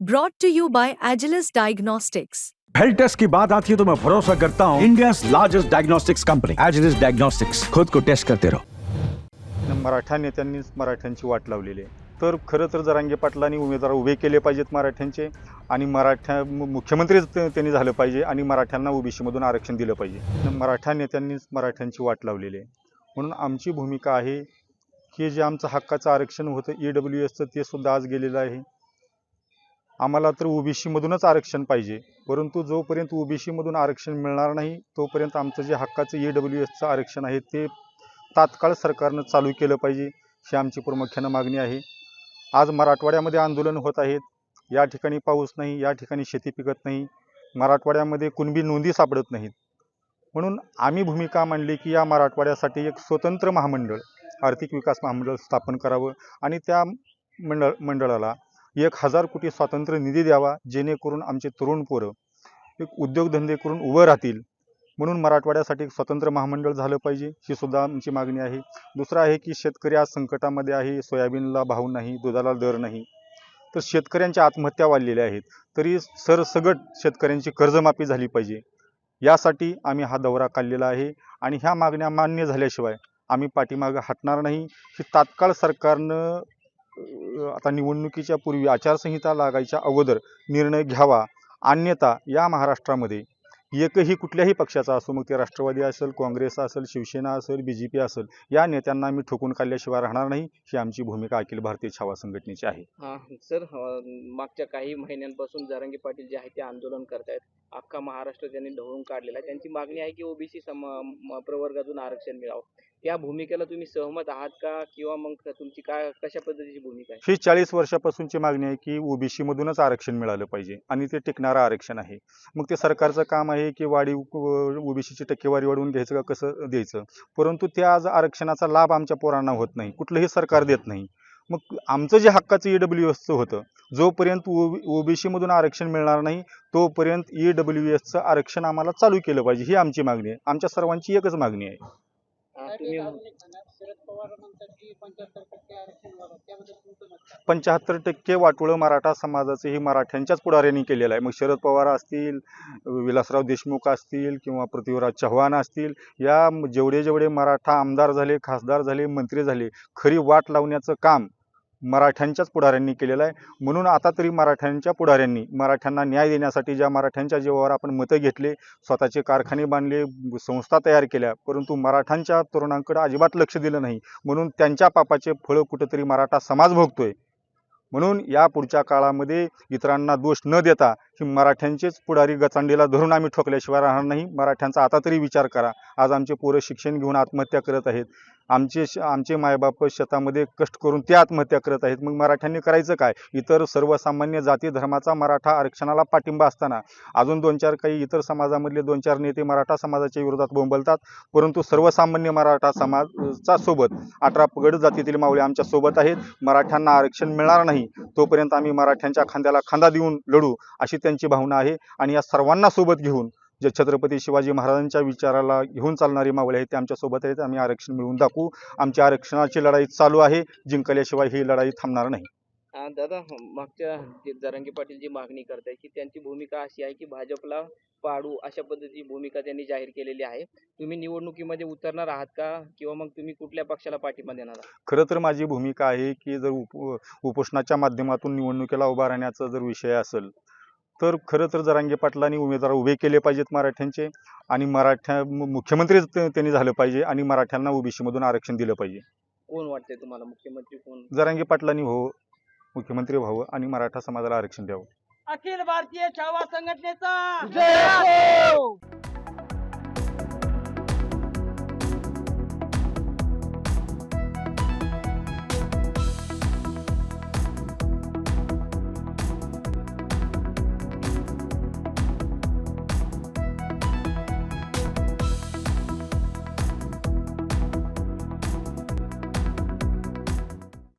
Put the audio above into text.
Brought to you by Agilus Diagnostics. Health test की बात आती है तो मैं भरोसा करता हूँ India largest diagnostics company Agilus Diagnostics. खुद को टेस्ट करते रहो। मराठा नेत्यांनीच मराठ्यांची वाट लावलेली आहे। तर खरं तर जरांगे पाटलांनी उमेदवार उभे केले पाहिजेत मराठ्यांचे आणि मुख्यमंत्रीच त्यांनी झालं पाहिजे आणि मराठ्यांना ओबीसी मधून आरक्षण दिलं पाहिजे। मराठा नेत्यांनीच मराठ्यांची वाट लावलेली आहे, म्हणून आमची भूमिका आहे की जे आमचं हक्काचं आरक्षण होतं ईडब्ल्यूएसचं ते सुद्धा आज गेलेलं आहे। आम्हाला तर ओबीसी मधूनच आरक्षण पाहिजे, परंतु जोपर्यंत ओबीसी मधून आरक्षण मिळणार नाही तोपर्यंत आमचं जे हक्काचं ईडब्ल्यूएसचं आरक्षण आहे ते तात्काळ सरकारनं चालू केलं पाहिजे, ही आमची प्रामुख्यानं मागणी आहे। आज मराठवाड्यामध्ये आंदोलन होत आहेत, या ठिकाणी पाऊस नाही, या ठिकाणी शेती पिकत नाही, मराठवाड्यामध्ये कुणबी नोंदी सापडत नाहीत, म्हणून आम्ही भूमिका मांडली की या मराठवाड्यासाठी एक स्वतंत्र महामंडळ आर्थिक विकास महामंडळ स्थापन करावं आणि त्या मंडळाला 1000 कोटी स्वातंत्र्य निधी द्यावा, जेणेकरून आमचे तरुण पोरं एक उद्योगधंदे करून उभं राहतील, म्हणून मराठवाड्यासाठी एक स्वतंत्र महामंडळ झालं पाहिजे, ही सुद्धा आमची मागणी आहे। दुसरं आहे की शेतकरी आज संकटामध्ये आहे, सोयाबीनला भाव नाही, दुधाला दर नाही, तर शेतकऱ्यांच्या आत्महत्या वाढलेल्या आहेत, तरी सरसगट शेतकऱ्यांची कर्जमाफी झाली पाहिजे, यासाठी आम्ही हा दौरा काढलेला आहे आणि ह्या मागण्या मान्य झाल्याशिवाय आम्ही पाठीमागे हटणार नाही। ही तात्काळ सरकारनं आता निवडणुकीच्या पूर्वी आचारसंहिता लागायच्या अगोदर निर्णय घ्यावा, अन्यथा या महाराष्ट्रामध्ये एकही कुठल्याही पक्षाचा असो, मग ते राष्ट्रवादी असेल, काँग्रेस असेल, शिवसेना असेल, बीजेपी असेल, या नेत्यांना आम्ही ठोकून काढल्याशिवाय राहणार नाही, ही आमची भूमिका अखिल भारतीय छावा संघटनेची आहे। सर, मागच्या काही महिन्यांपासून जरांगे पाटील जे आहे ते आंदोलन करतायत, अख्खा महाराष्ट्र त्यांनी ढवळून काढलेला आहे, त्यांची मागणी आहे की ओबीसी प्रवर्गातून आरक्षण मिळावं, त्या भूमिकेला तुम्ही सहमत आहात का, किंवा मग तुमची काय कशा पद्धतीची भूमिका आहे? ही 40 वर्षापासूनची मागणी आहे की ओबीसी मधूनच आरक्षण मिळालं पाहिजे आणि ते टिकणारं आरक्षण आहे। मग ते सरकारचं काम आहे की ओबीसीची टक्केवारी वाढवून घ्यायचं का कसं द्यायचं, परंतु त्या आज आरक्षणाचा लाभ आमच्या पोरांना होत नाही, कुठलंही सरकार देत नाही। मग आमचं जे हक्काचं ईडब्ल्यूएसचं होतं, जोपर्यंत ओबीसी मधून आरक्षण मिळणार नाही तोपर्यंत ईडब्ल्यूएसचं आरक्षण आम्हाला चालू केलं पाहिजे, ही आमची मागणी आहे, आमच्या सर्वांची एकच मागणी आहे। 75% वाटोळं मराठा समाजाचं ही मराठ्यांच्याच पुढाऱ्यांनी केलेलं आहे। मग शरद पवार असतील, विलासराव देशमुख असतील किंवा पृथ्वीराज चव्हाण असतील, या जेवढे मराठा आमदार झाले, खासदार झाले, मंत्री झाले, खरी वाट लावण्याचं काम मराठ्यांच्याच पुढाऱ्यांनी केलेलं आहे। म्हणून आता तरी मराठ्यांच्या पुढाऱ्यांनी मराठ्यांना न्याय देण्यासाठी ज्या मराठ्यांच्या जीवावर आपण मतं घेतले, स्वतःचे कारखाने बांधले, संस्था तयार केल्या, परंतु मराठ्यांच्या तरुणांकडे अजिबात लक्ष दिलं नाही, म्हणून त्यांच्या पापाचे फळ कुठेतरी मराठा समाज भोगतोय। म्हणून या पुढच्या काळामध्ये इतरांना दोष न देता ही मराठ्यांचेच पुढारी गचांडीला धरून आम्ही ठोकल्याशिवाय राहणार नाही। मराठ्यांचा आता तरी विचार करा, आज आमचे पोरं शिक्षण घेऊन आत्महत्या करत आहेत, आमचे मायबाप शेतामध्ये कष्ट करून ते आत्महत्या करत आहेत, मग मराठ्यांनी करायचं काय? इतर सर्वसामान्य जाती धर्माचा मराठा आरक्षणाला पाठिंबा असताना अजून 2-4 काही इतर समाजामधले 2-4 नेते मराठा समाजाच्या विरोधात बोंबलतात, परंतु सर्वसामान्य मराठा समाजाच्या सोबत 18 पगड जातीतील मावळे आमच्या सोबत आहेत। मराठ्यांना आरक्षण मिळणार नाही तोपर्यंत आम्ही मराठ्यांच्या खांद्याला खांदा देऊन लढू, अशी त्यांची भावना आहे आणि या सर्वांना सोबत घेऊन जे छत्रपती शिवाजी महाराजांच्या विचाराला घेऊन चालणारी मावळे आहेत ते आमच्या सोबत आहेत। आम्ही आरक्षण मिळवून दाखवू, आमची आरक्षणाची लढाई चालू आहे, जिंकल्याशिवाय ही लढाई थांबणार नाही। दादा, मागच्या जरांगे पाटील जी मागणी करताय की त्यांची भूमिका अशी आहे की भाजपला पाडू, अशा पद्धतीची भूमिका त्यांनी जाहीर केलेली आहे, तुम्ही निवडणुकीमध्ये उतरणार आहात का, किंवा मग तुम्ही कुठल्या पक्षाला पाठिंबा देणार आहात? खरं तर माझी भूमिका आहे की जर उपोषणाच्या माध्यमातून निवडणुकीला उभा राहण्याचा जर विषय असेल तर खरं तर जरांगे पाटलांनी उमेदवार उभे केले पाहिजेत मराठ्यांचे आणि मुख्यमंत्रीच त्यांनी झालं पाहिजे आणि मराठ्यांना ओबीसी मधून आरक्षण दिलं पाहिजे। कोण वाटतंय तुम्हाला मुख्यमंत्री कोण? जरांगे पाटलांनी मुख्यमंत्री व्हावं आणि मराठा समाजाला आरक्षण द्यावं। अखिल भारतीय छावा संघटनेचा जय हो।